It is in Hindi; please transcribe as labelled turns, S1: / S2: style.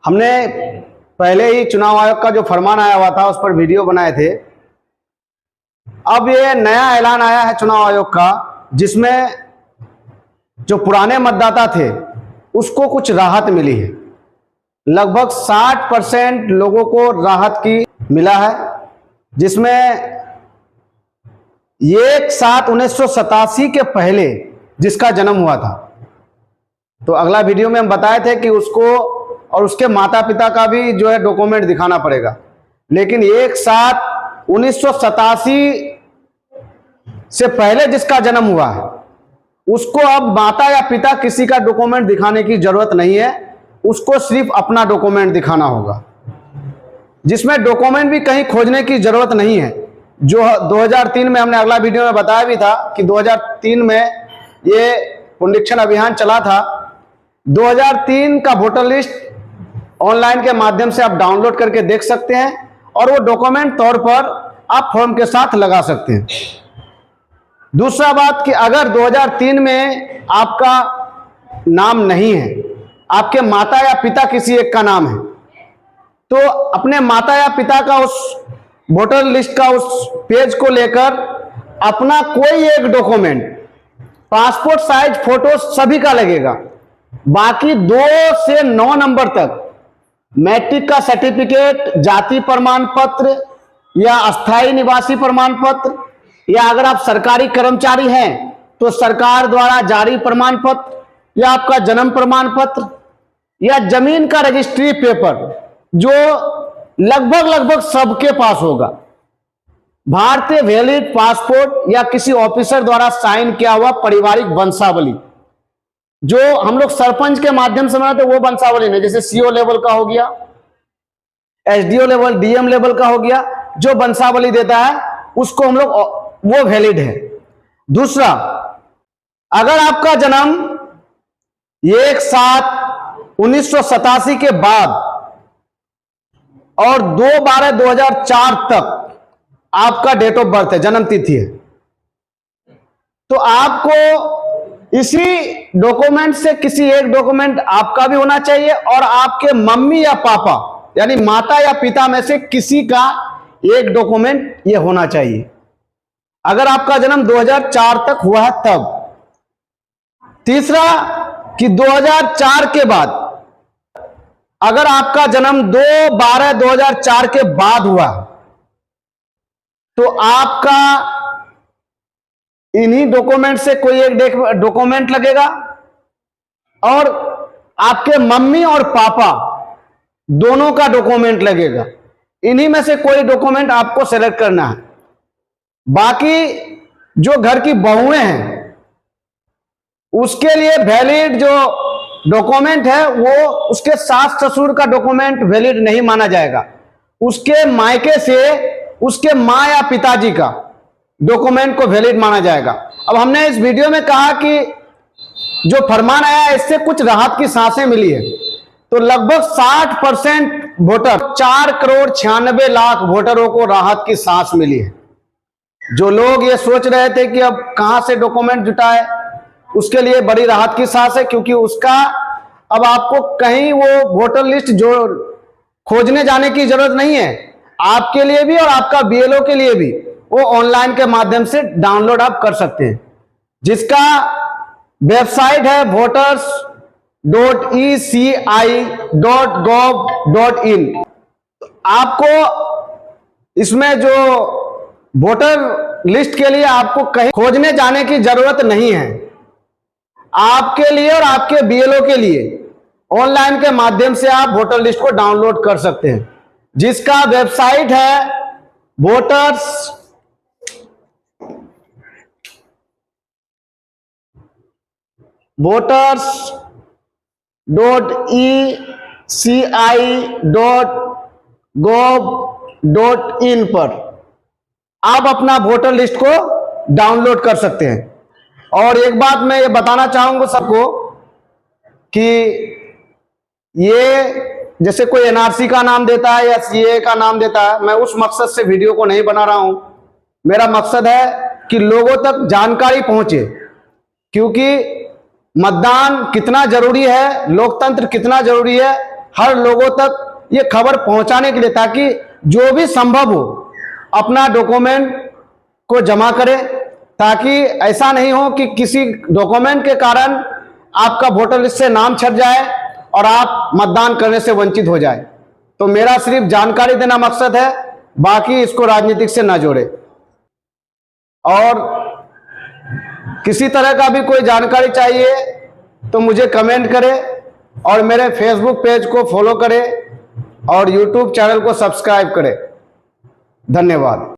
S1: हमने पहले ही चुनाव आयोग का जो फरमान आया हुआ था उस पर वीडियो बनाए थे। अब ये नया ऐलान आया है चुनाव आयोग का, जिसमें जो पुराने मतदाता थे उसको कुछ राहत मिली है। लगभग 60% लोगों को राहत की मिला है, जिसमें 1/7/1987 के पहले जिसका जन्म हुआ था, तो अगला वीडियो में हम बताए थे कि उसको और उसके माता पिता का भी जो है डॉक्यूमेंट दिखाना पड़ेगा। लेकिन 1/7/1987 से पहले जिसका जन्म हुआ है उसको अब माता या पिता किसी का डॉक्यूमेंट दिखाने की जरूरत नहीं है, उसको सिर्फ अपना डॉक्यूमेंट दिखाना होगा, जिसमें डॉक्यूमेंट भी कहीं खोजने की जरूरत नहीं है। जो 2003 में हमने अगला वीडियो में बताया भी था कि 2003 में ये पुनरीक्षण अभियान चला था। 2003 का वोटर लिस्ट ऑनलाइन के माध्यम से आप डाउनलोड करके देख सकते हैं और वो डॉक्यूमेंट तौर पर आप फॉर्म के साथ लगा सकते हैं। दूसरा बात कि अगर 2003 में आपका नाम नहीं है, आपके माता या पिता किसी एक का नाम है, तो अपने माता या पिता का उस वोटर लिस्ट का उस पेज को लेकर अपना कोई एक डॉक्यूमेंट, पासपोर्ट साइज फोटो सभी का लगेगा। बाकी 2 से 9 नंबर तक मैट्रिक का सर्टिफिकेट, जाति प्रमाण पत्र या अस्थायी निवासी प्रमाण पत्र, या अगर आप सरकारी कर्मचारी हैं तो सरकार द्वारा जारी प्रमाण पत्र, या आपका जन्म प्रमाण पत्र, या जमीन का रजिस्ट्री पेपर, जो लगभग सबके पास होगा। भारतीय वैलिड पासपोर्ट या किसी ऑफिसर द्वारा साइन किया हुआ पारिवारिक वंशावली, जो हम लोग सरपंच के माध्यम से बनाते वो वंशावली नहीं, जैसे सीओ लेवल का हो गया, एसडीओ लेवल, डीएम लेवल का हो गया, जो वंशावली देता है उसको हम लोग वो वैलिड है। दूसरा, अगर आपका जन्म 1/7/1987 के बाद और 2/12/2004 तक आपका डेट ऑफ बर्थ है, जन्म तिथि है, तो आपको इसी डॉक्यूमेंट से किसी एक डॉक्यूमेंट आपका भी होना चाहिए और आपके मम्मी या पापा यानी माता या पिता में से किसी का एक डॉक्यूमेंट ये होना चाहिए, अगर आपका जन्म 2004 तक हुआ है तब। तीसरा कि 2004 के बाद, अगर आपका जन्म 2/12/2004 के बाद हुआ तो आपका इन्हीं डॉक्यूमेंट से कोई एक डॉक्यूमेंट लगेगा और आपके मम्मी और पापा दोनों का डॉक्यूमेंट लगेगा। इन्हीं में से कोई डॉक्यूमेंट आपको सेलेक्ट करना है। बाकी जो घर की बहुएं हैं उसके लिए वैलिड जो डॉक्यूमेंट है वो उसके सास ससुर का डॉक्यूमेंट वैलिड नहीं माना जाएगा, उसके मायके से उसके मां या पिताजी का डॉक्यूमेंट को वैलिड माना जाएगा। अब हमने इस वीडियो में कहा कि जो फरमान आया है इससे कुछ राहत की सांसें मिली है, तो लगभग 60% वोटर, 4,96,00,000 वोटरों को राहत की सांस मिली है। जो लोग ये सोच रहे थे कि अब कहां से डॉक्यूमेंट जुटाए, उसके लिए बड़ी राहत की सांस है, क्योंकि उसका अब आपको कहीं वो वोटर लिस्ट जो खोजने जाने की जरूरत नहीं है, आपके लिए भी और आपका बीएलओ के लिए भी वो ऑनलाइन के माध्यम से डाउनलोड आप कर सकते हैं, जिसका वेबसाइट है voters.eci.gov.in। आपको इसमें जो वोटर लिस्ट के लिए आपको कहीं खोजने जाने की जरूरत नहीं है, आपके लिए और आपके बीएलओ के लिए ऑनलाइन के माध्यम से आप वोटर लिस्ट को डाउनलोड कर सकते हैं, जिसका वेबसाइट है voters.eci.gov.in पर आप अपना वोटर लिस्ट को डाउनलोड कर सकते हैं। और एक बात मैं ये बताना चाहूंगा सबको कि ये जैसे कोई एनआरसी का नाम देता है या सीए का नाम देता है, मैं उस मकसद से वीडियो को नहीं बना रहा हूं। मेरा मकसद है कि लोगों तक जानकारी पहुंचे, क्योंकि मतदान कितना जरूरी है, लोकतंत्र कितना जरूरी है, हर लोगों तक ये खबर पहुंचाने के लिए, ताकि जो भी संभव हो अपना डॉक्यूमेंट को जमा करें, ताकि ऐसा नहीं हो कि किसी डॉक्यूमेंट के कारण आपका वोटर लिस्ट से नाम छट जाए और आप मतदान करने से वंचित हो जाए। तो मेरा सिर्फ जानकारी देना मकसद है, बाकी इसको राजनीतिक से ना जोड़े। और किसी तरह का भी कोई जानकारी चाहिए तो मुझे कमेंट करें और मेरे फेसबुक पेज को फॉलो करें और यूट्यूब चैनल को सब्सक्राइब करें। धन्यवाद।